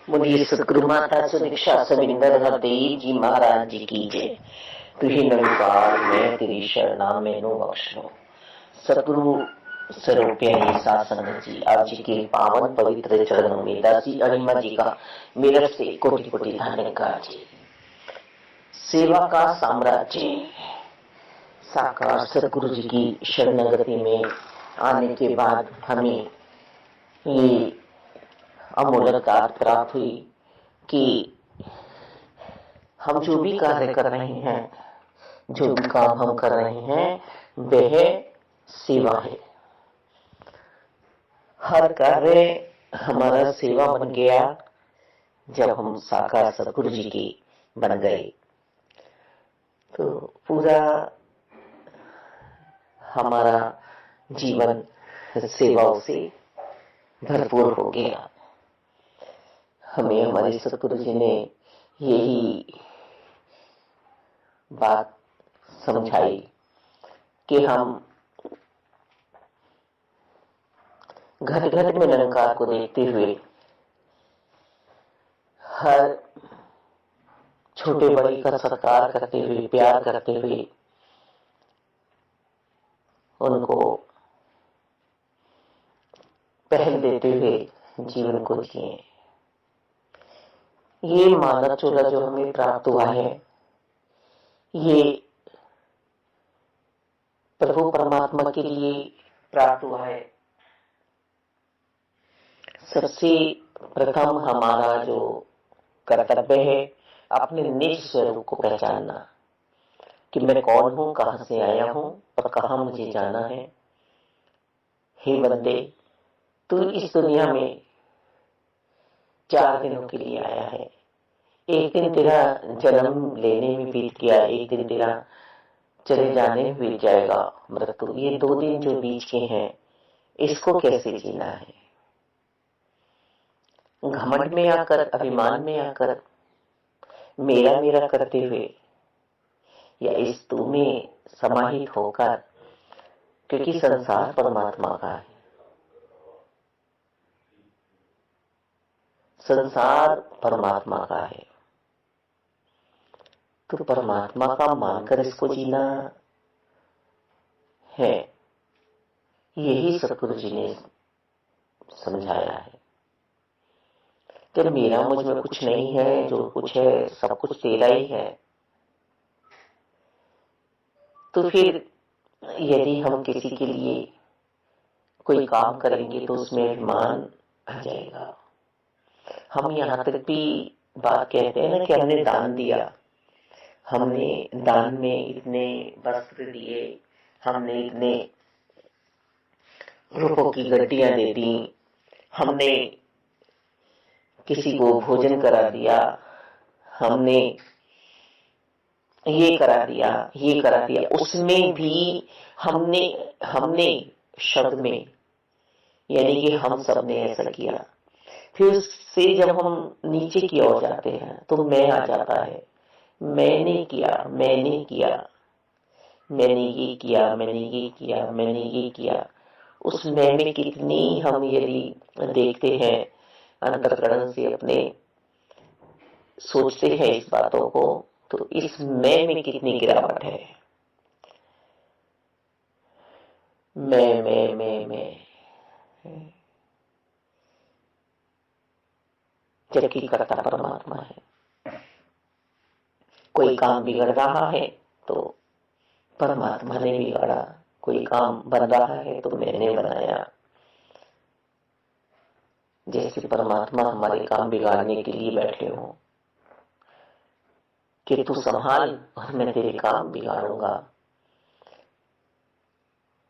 मुझे सतगुरु माता सुदीक्षा सविंदर हरदेव जी महाराज जी की जय। तुझे नमस्कार, मैं तेरी शरणा मैनू बख्श लो। सतगुरु स्वरूपिया सात संगत जी, आप जी के पावन पवित्र चरणों में दासी अणिमा जी का मेरठ से कोटि कोटि धन्यवाद जी। सेवा का साम्राज्य साकार सतगुरु जी की शरणागति में आने के बाद हमें ये अमूल्यता प्राप्त हुई कि हम जो भी कार्य कर रहे हैं, जो भी काम हम कर रहे हैं, वह सेवा है। हर कार्य हमारा सेवा बन गया जब हम साकार सतगुरु जी के बन गए। तो पूरा हमारा जीवन सेवाओं से भरपूर हो गया। हमें हमारे सतगुरु जी ने यही बात समझाई कि हम घट घट में निरंकार को देखते हुए हर छोटे बड़े का सत्कार करते हुए, प्यार करते हुए उनको पहल देते हुए जीवन को जिए। ये मानव चोला जो हमें प्राप्त हुआ है, ये प्रभु परमात्मा के लिए प्राप्त हुआ है। सबसे प्रथम हमारा जो कर्तव्य है, अपने निज स्वरूप को पहचानना कि मैं कौन हूं, कहां से आया हूं और कहां मुझे जाना है। हे बंदे, तू इस दुनिया में 4 दिनों के लिए आया है। एक दिन तेरा जन्म लेने में बीत गया, एक दिन तेरा चले जाने में बीत जाएगा मृत्यु। ये 2 दिन जो बीच के हैं, इसको कैसे जीना है? घमंड में आकर, अभिमान में आकर, मेरा मेरा करते हुए या इस तू में समाहित होकर, क्योंकि संसार परमात्मा का है। संसार परमात्मा का है, तो परमात्मा का मानकर इसको जीना है। यही सतगुरु जी ने समझाया है कि मेरा मुझ में कुछ नहीं है, जो कुछ है सब कुछ तेरा ही है। तो फिर यदि हम किसी के लिए कोई काम करेंगे तो उसमें अभिमान आ जाएगा। हम यहाँ तक भी बात कहते हैं ना कि हमने दान दिया, हमने दान में इतने वस्त्र दिए, हमने इतने रुपयों की गड्डियां दे दी, हमने किसी को भोजन करा दिया, हमने ये करा दिया, ये करा दिया। उसमें भी हमने हमने शब्द में, यानी कि हम सब ने ऐसा किया। फिर उससे जब हम नीचे की ओर जाते हैं तो मैं आ जाता है। मैंने किया, मैंने किया, मैंने ये किया, मैंने ये किया, मैंने ये किया। उस मैं में कितनी हम यदि देखते हैं, अंतःकरण से अपने सोचते हैं इस बातों को, तो इस मैं में कितनी गिरावट है। मैं जबकि करता परमात्मा है। कोई काम बिगड़ रहा है तो परमात्मा ने बिगाड़ा, कोई काम बन रहा है तो मैंने बनाया। जैसे परमात्मा हमारे काम बिगाड़ने के लिए बैठे हो कि तू संभाल और मैं तेरे काम बिगाड़ूंगा।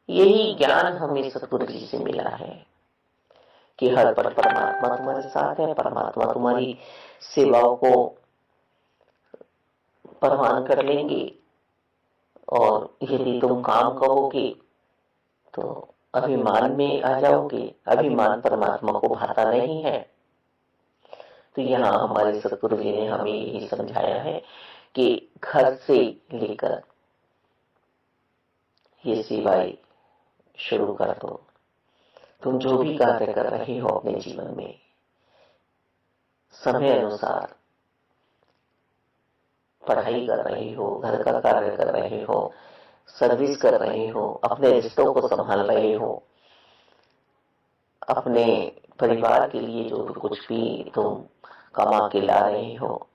यही ज्ञान हमें सतगुरु जी से मिला है कि हर पल परमात्मा तुम्हारे साथ है। परमात्मा तुम्हारी सेवाओं को परवान कर लेंगे, और यदि तुम काम करोगे तो अभिमान में आ जाओगे। अभिमान परमात्मा को भाता नहीं है। तो यहाँ हमारे सतगुरु जी ने हमें यही समझाया है कि घर से लेकर ये सेवाएं शुरू कर दो। तुम जो भी कार्य कर रहे हो अपने जीवन में, समय अनुसार पढ़ाई कर रहे हो, घर का कार्य कर रहे हो, सर्विस कर रहे हो, अपने रिश्तों को संभाल रहे हो, अपने परिवार के लिए जो भी कुछ भी तुम कमा के ला रहे हो,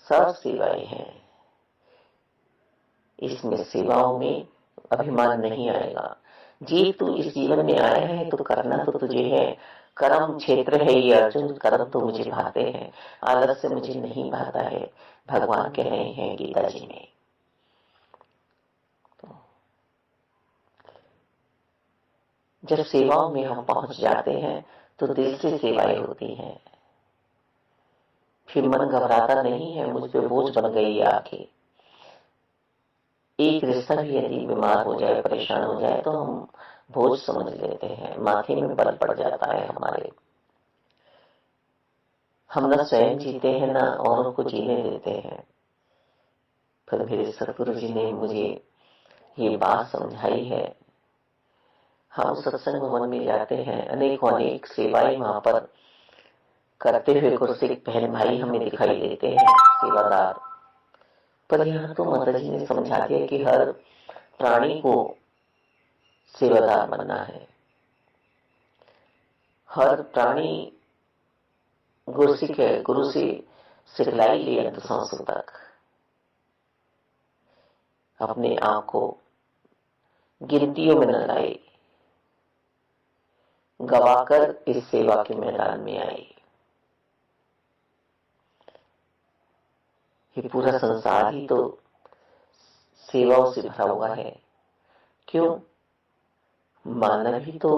सब सेवाएं हैं। इसमें सेवाओं में अभिमान नहीं आएगा। जी तू इस जीवन में आया है तो करना तो तुझे है, कर्म क्षेत्र है ये अर्जुन, कर्म तो मुझे भाते हैं, आलस से मुझे नहीं भाता है, भगवान कह रहे हैं गीता जी में। तो जब सेवाओं में हम पहुंच जाते हैं तो दिल से सेवाएं होती हैं। फिर मन घबराता नहीं है, मुझ पे बोझ बन गई आके। एक रिश्ता भी यदि बीमार हो जाए, परेशान हो जाए, तो हम बोझ समझ लेते हैं, माथे में बल पड़ जाता है हमारे। हम न स्वयं जीते हैं, न औरों को जीने देते हैं। फिर मेरे सतगुरु जी ने मुझे ये बात समझाई है। हम सत्संग भवन में जाते हैं, अनेक सेवाएं वहां पर करते हुए गुरसिख बहन भाई हमें दिखाई देते हैं, सेवादार। पर यहाँ तो माता जी ने समझा दिया कि हर प्राणी को सेवादार बनना है। हर प्राणी गुरसिख है, गुरु से सिखलाई ले अंत सांस तक। अपने आप को गिनतियों में न लाए, गवाकर इस सेवा के मैदान में आए। ये पूरा संसार ही तो सेवाओं से भरा हुआ है। क्यों? मानव ही तो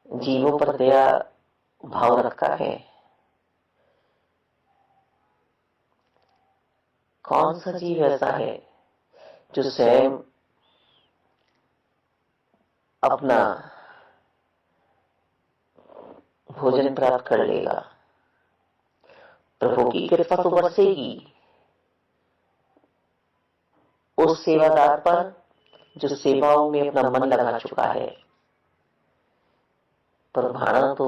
जीवों पर दया भाव रखता है। कौन सा जीव ऐसा है जो स्वयं अपना भोजन प्राप्त कर लेगा? प्रभु की कृपा तो बरसेगी उस सेवादार पर जो सेवाओं में अपना मन लगा चुका है। पर भाड़ा तो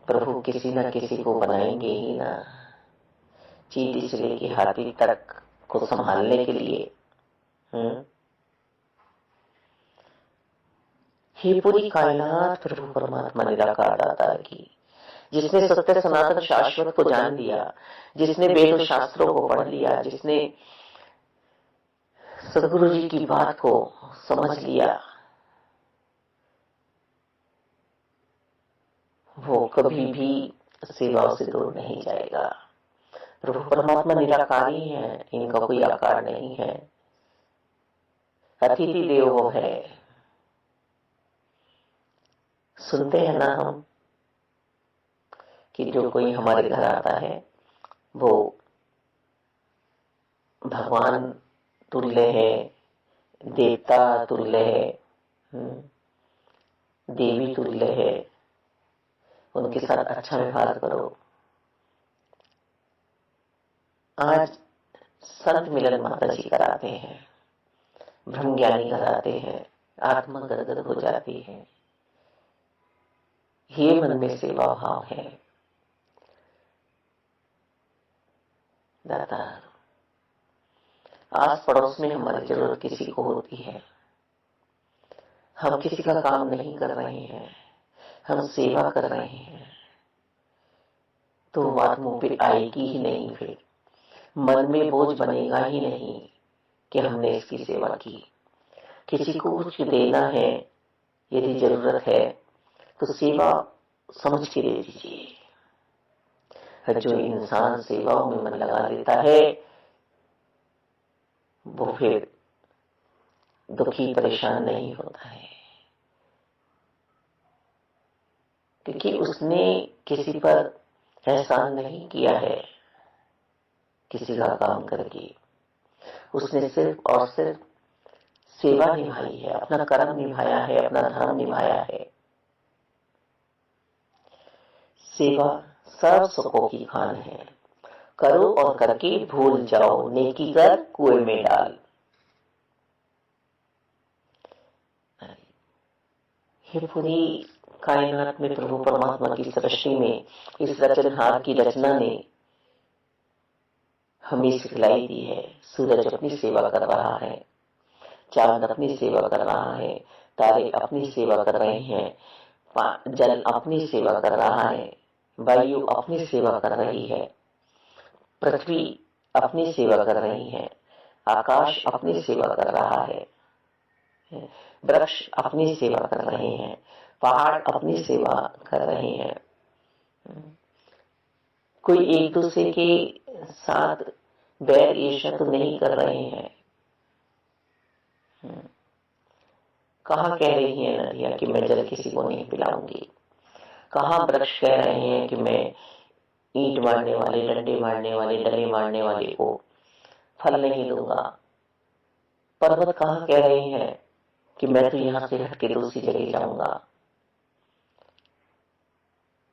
प्रभु किसी न किसी को बनाएंगे ही ना, चींटी से लेके हाथी तक को संभालने के लिए। ये पूरी कायनात प्रभु परमात्मा निराकार दाता की, जिसने सत्य सनातन शाश्वत को जान लिया, जिसने वेद और शास्त्रों को पढ़ लिया, जिसने सदगुरु जी की बात को समझ लिया, वो कभी भी सेवाओं से दूर नहीं जाएगा। प्रभु परमात्मा निराकारी है, इनका कोई आकार नहीं है। अतिथि देवो है। सुनते हैं ना हम कि जो कोई हमारे घर आता है वो भगवान तुल्य है, देवता तुल्य है, देवी तुल्य है, उनके साथ अच्छा व्यवहार करो। आज संत मिलन माता जी कराते हैं, ब्रह्म ज्ञानी कराते हैं, आत्मा गदगद हो जाती है। ये मन में सेवा भाव है। दाता, आस पड़ोस में हमारी जरूरत किसी को होती है, हम किसी का काम नहीं कर रहे हैं, हम सेवा कर रहे हैं, तो बात मुंह पे आएगी ही नहीं। फिर मन में बोझ बनेगा ही नहीं कि हमने इसकी सेवा की। किसी को कुछ देना है, यदि जरूरत है तो सेवा समझ के दे दीजिए। जो इंसान सेवाओं में मन लगा देता है वो फिर दुखी परेशान नहीं होता है, क्योंकि उसने किसी पर एहसान नहीं किया है। किसी का काम करके उसने सिर्फ और सिर्फ सेवा निभाई है, अपना कर्म निभाया है, अपना धर्म निभाया है। सेवा सब सुखों की खान है, करो और करके भूल जाओ, नेकी कर कुएं में डाल। ये पूरी कायनात में प्रभु परमात्मा की सृष्टि में इस रचनहार की रचना ने हमें सिखलाई दी है। सूरज अपनी सेवा कर रहा है, चांद अपनी सेवा कर रहा है, तारे अपनी सेवा कर रहे हैं, जल अपनी सेवा कर रहा है, वायु अपनी सेवा कर रही है, पृथ्वी अपनी सेवा कर रही है, आकाश अपनी सेवा कर रहा है, वृक्ष अपनी सेवा कर रहे हैं, पहाड़ अपनी सेवा कर रहे हैं। कोई एक दूसरे के साथ बैर ईर्ष्या तो नहीं कर रहे हैं। कहाँ कह रही है नदियां कि मैं जल किसी को नहीं पिलाऊंगी, कहाँ वृक्ष कह रहे हैं कि मैं ईंट मारने वाले, डंडे मारने वाले, डले मारने वाले को फल नहीं दूंगा। पर्वत कहाँ कह रहे हैं कि मैं तो यहां से हट के दूसरी जगह जाऊंगा,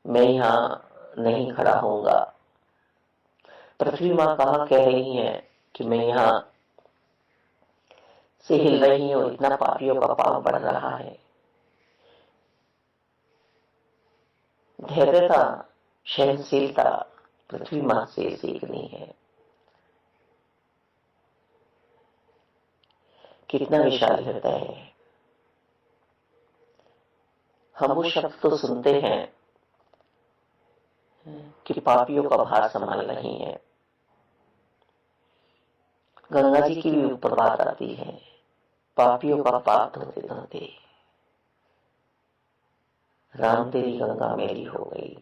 मैं यहां नहीं खड़ा होऊंगा। पृथ्वी मां कहाँ कह रही है कि मैं यहां से हिल रही हूं, इतना पापियों का पाप बढ़ रहा है। धैर्यता, सहनशीलता पृथ्वी मां से सीखनी है। कितना विशाल हृदय है। हम वो शब्द तो सुनते हैं कि पापियों का भार संभाल रही है। गंगा जी की भी ऊपर बात आती है, पापियों का पाप धोते धोते राम तेरी गंगा मेरी हो गई।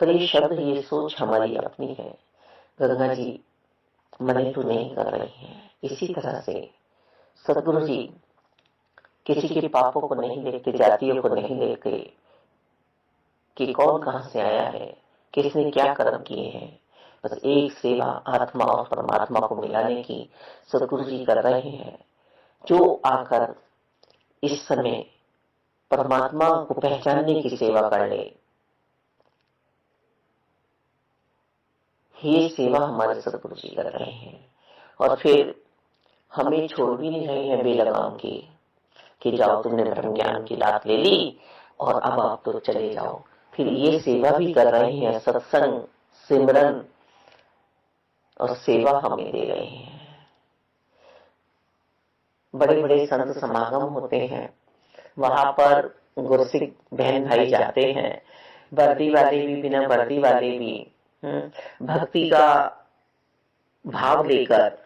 पर ये शब्द, ये सोच हमारी अपनी है। गंगा जी मने तो नहीं कर रही है। इसी तरह से सदगुरु जी किसी के पापों को नहीं देखते, जातियों को नहीं देखते कि कौन कहां से आया है, किसने क्या कर्म किए हैं। बस एक सेवा आत्मा और परमात्मा को मिलाने की सदगुरु जी कर रहे हैं। जो आकर इस समय परमात्मा को पहचानने की सेवा कर ले, ये सेवा हमारे सदगुरु जी कर रहे हैं। और फिर हमें छोड़ भी नहीं रहे हैं बेलगाम की कि जाओ तुमने ब्रह्म ज्ञान की दात ले ली और अब आप तो चले जाओ। फिर ये सेवा भी कर रहे हैं, सत्संग, सिमरन और सेवा हमें दे रहे हैं। बड़े बड़े संत समागम होते हैं, वहां पर गुरसिख बहन भाई जाते हैं, वर्दी वाले भी, बिना वर्दी वाले भी भक्ति का भाव लेकर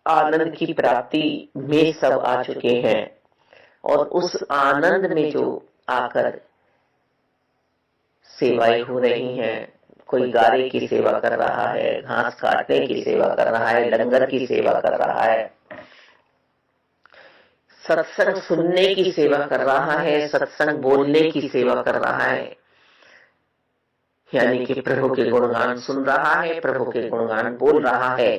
आनंद की प्राप्ति में सब आ चुके हैं। और उस आनंद में जो आकर सेवाएं हो रही हैं, कोई गारे की सेवा कर रहा है, घास काटने की सेवा कर रहा है, लंगर की सेवा कर रहा है, सत्संग सुनने की सेवा कर रहा है, सत्संग बोलने की सेवा कर रहा है, यानी कि प्रभु के गुणगान सुन रहा है, प्रभु के गुणगान बोल रहा है,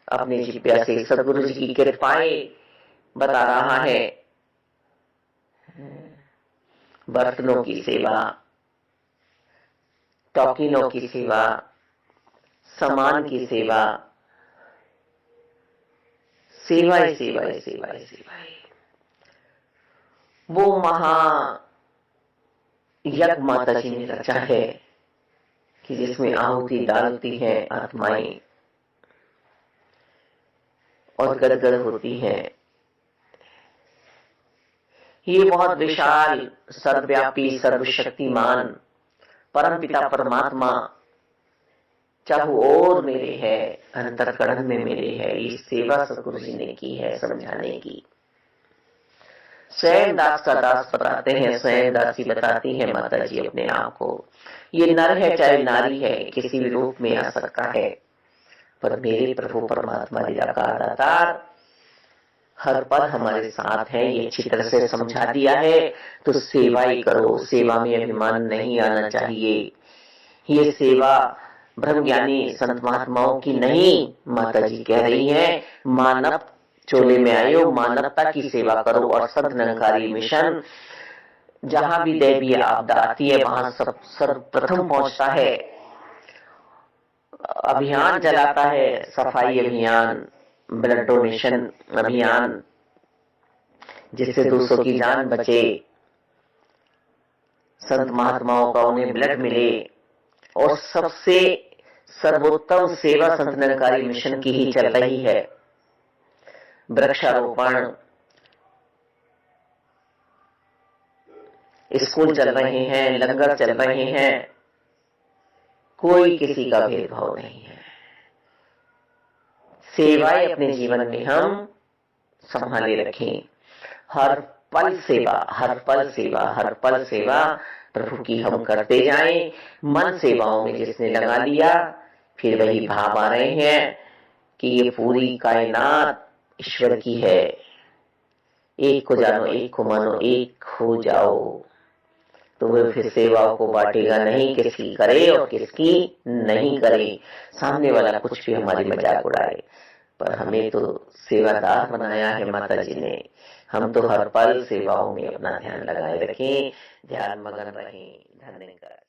अपने जिह्वा से सदगुरु जी की कृपाएं बता रहा है। बर्तनों की सेवा, टॉकिनों की सेवा, सामान की सेवा, सेवाएं सेवाएं सेवाएं सेवाएं। वो महा यज्ञ माता जी ने रचा है कि जिसमें आहुति डालती है आत्माएं और गदगद होती है। ये बहुत विशाल, सर्वव्यापी, सर्वशक्तिमान परमपिता परमात्मा चाहू और मेरे है, अंतरकरण में मेरे है। ये सेवा सदगुरु जी ने की है समझाने की। स्वयं दास का दास बताते हैं, स्वयं दासी बताती है माता जी अपने आप को। ये नर है चाहे नारी है, किसी भी रूप में आ सकता है, पर मेरे प्रभु परमात्मा निराकार दातार हर पल हमारे साथ है। ये अच्छी तरह से समझा दिया है। तो सेवा ही करो, सेवा में अभिमान नहीं आना चाहिए। ये सेवा ब्रह्म ज्ञानी संत महात्माओं की नहीं, माता जी कह रही हैं, मानव चोले में आयो, मानवता की सेवा करो। और संत निरंकारी मिशन जहां भी दैवीय आपदा आती है वहां सब सर्वप्रथम पहुंचता है, अभियान चलाता है, सफाई अभियान, ब्लड डोनेशन अभियान, जिससे दूसरों की जान बचे, संत महात्माओं का उन्हें ब्लड मिले, और सबसे सर्वोत्तम सेवा संत निरंकारी मिशन की ही चल रही है। वृक्षारोपण, स्कूल चल रहे हैं, लंगर चल रहे हैं, कोई किसी का भेदभाव नहीं है। सेवाएं अपने जीवन में हम संभाले रखें। हर पल सेवा, हर पल सेवा, हर पल सेवा प्रभु की हम करते जाएं। मन सेवाओं में जिसने लगा लिया, फिर वही भाव आ रहे हैं कि ये पूरी कायनात ईश्वर की है। एक को जानो, एक को मानो, एक हो जाओ, तो वह फिर सेवाओं को बांटेगा नहीं, किसकी करे और किसकी नहीं करे। सामने वाला कुछ भी हमारी मजाक उड़ाए, पर हमें तो सेवादार बनाया है माता जी ने। हम तो हर पल सेवाओं में अपना ध्यान लगाए रखें, ध्यान मगन रहें। धन्यवाद।